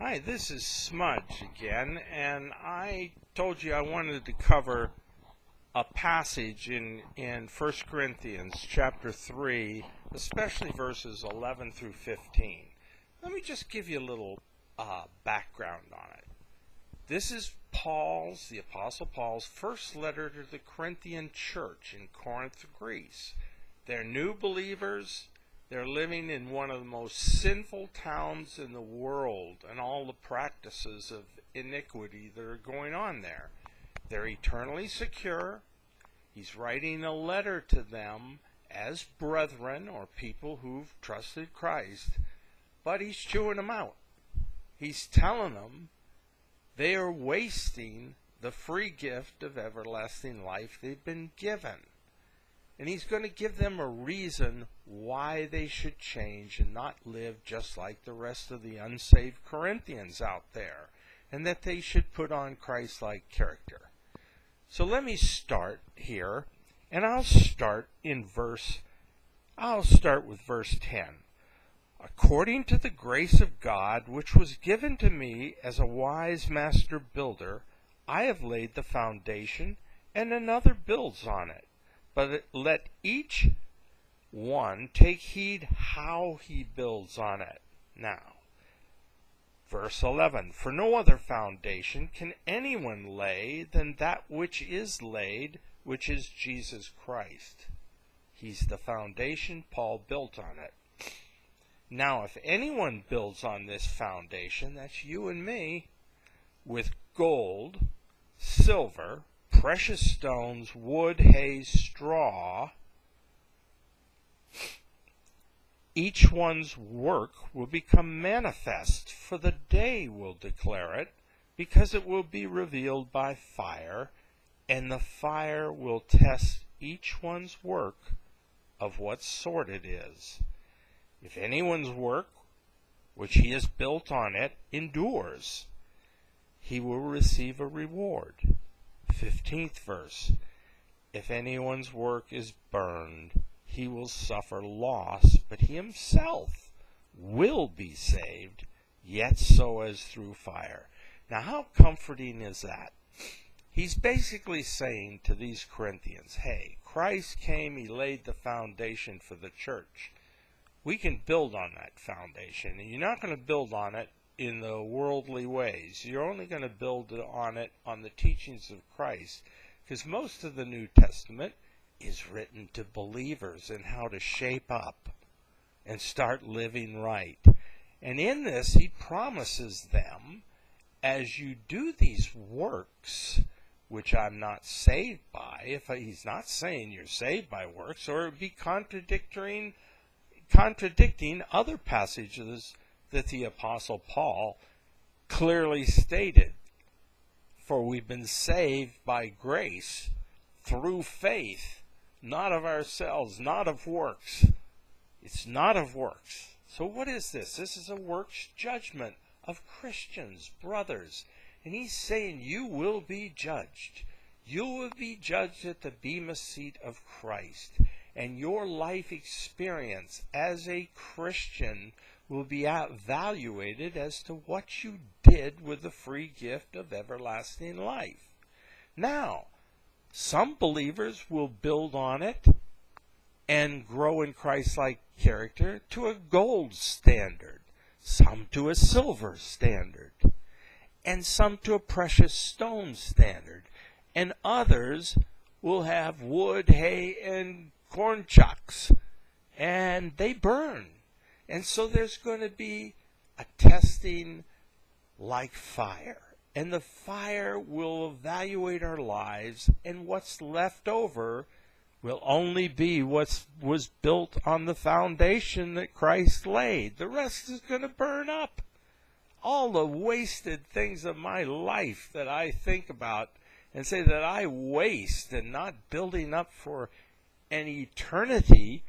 Hi, this is Smudge again, and I told you I wanted to cover a passage in 1 Corinthians chapter 3, especially verses 11 through 15. Let me just give you a little background on it. This is the Apostle Paul's first letter to the Corinthian church in Corinth, Greece. They're new believers. They're living in one of the most sinful towns in the world, and all the practices of iniquity that are going on there. They're eternally secure. He's writing a letter to them as brethren, or people who've trusted Christ, but he's chewing them out. He's telling them they are wasting the free gift of everlasting life they've been given. And he's going to give them a reason why they should change and not live just like the rest of the unsaved Corinthians out there, and that they should put on Christ-like character. So let me start here, and I'll start with verse 10. According to the grace of God, which was given to me as a wise master builder, I have laid the foundation, and another builds on it. But let each one take heed how he builds on it. Now, verse 11, for no other foundation can anyone lay than that which is laid, which is Jesus Christ. He's the foundation. Paul built on it. Now, if anyone builds on this foundation, that's you and me, with gold, silver, precious stones, wood, hay, straw, each one's work will become manifest, for the day will declare it, because it will be revealed by fire, and the fire will test each one's work of what sort it is. If anyone's work, which he has built on it, endures, he will receive a reward. 15th verse, if anyone's work is burned, he will suffer loss, but he himself will be saved, yet so as through fire. Now, how comforting is that? He's basically saying to these Corinthians, hey, Christ came, he laid the foundation for the church. We can build on that foundation, and you're not going to build on it in the worldly ways. You're only going to build on it on the teachings of Christ, because most of the New Testament is written to believers and how to shape up and start living right. And in this, he promises them, as you do these works, which I'm not saved by, if he's not saying you're saved by works, or it would be contradicting other passages that the Apostle Paul clearly stated. For we've been saved by grace through faith, not of ourselves, not of works. It's not of works. So what is this? This is a works judgment of Christians, brothers. And he's saying you will be judged. You will be judged at the bema seat of Christ. And your life experience as a Christian will be evaluated as to what you did with the free gift of everlasting life. Now, some believers will build on it and grow in Christ-like character to a gold standard, some to a silver standard, and some to a precious stone standard, and others will have wood, hay, and corn chucks, and they burn. And so there's going to be a testing like fire. And the fire will evaluate our lives, and what's left over will only be what was built on the foundation that Christ laid. The rest is going to burn up. All the wasted things of my life that I think about and say that I waste and not building up for an eternity,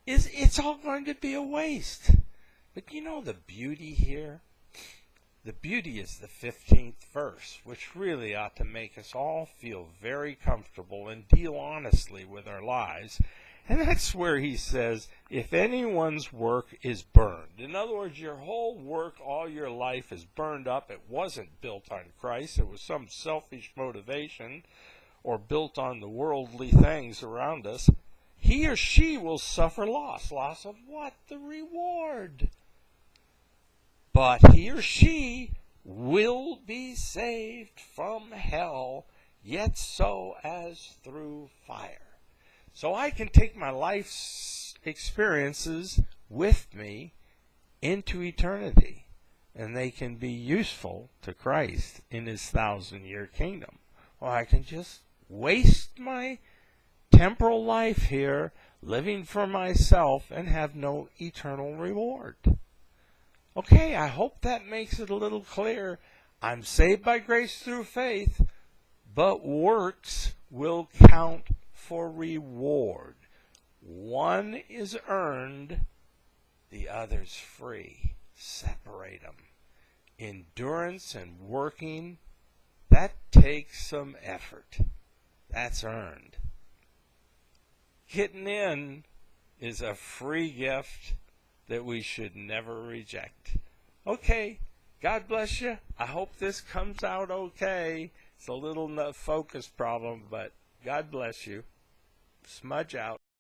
it's all going to be a waste. But you know the beauty here? The beauty is the 15th verse, which really ought to make us all feel very comfortable and deal honestly with our lives. And that's where he says, if anyone's work is burned. In other words, your whole work, all your life is burned up. It wasn't built on Christ. It was some selfish motivation or built on the worldly things around us. He or she will suffer loss. Loss of what? The reward. But he or she will be saved from hell, yet so as through fire. So I can take my life's experiences with me into eternity, and they can be useful to Christ in his 1,000-year kingdom. Or I can just waste my temporal life here, living for myself, and have no eternal reward. Okay, I hope that makes it a little clear. I'm saved by grace through faith, but works will count for reward. One is earned, the other's free. Separate them. Endurance and working, that takes some effort. That's earned. Getting in is a free gift that we should never reject. Okay, God bless you. I hope this comes out okay. It's a little focus problem, but God bless you. Smudge out.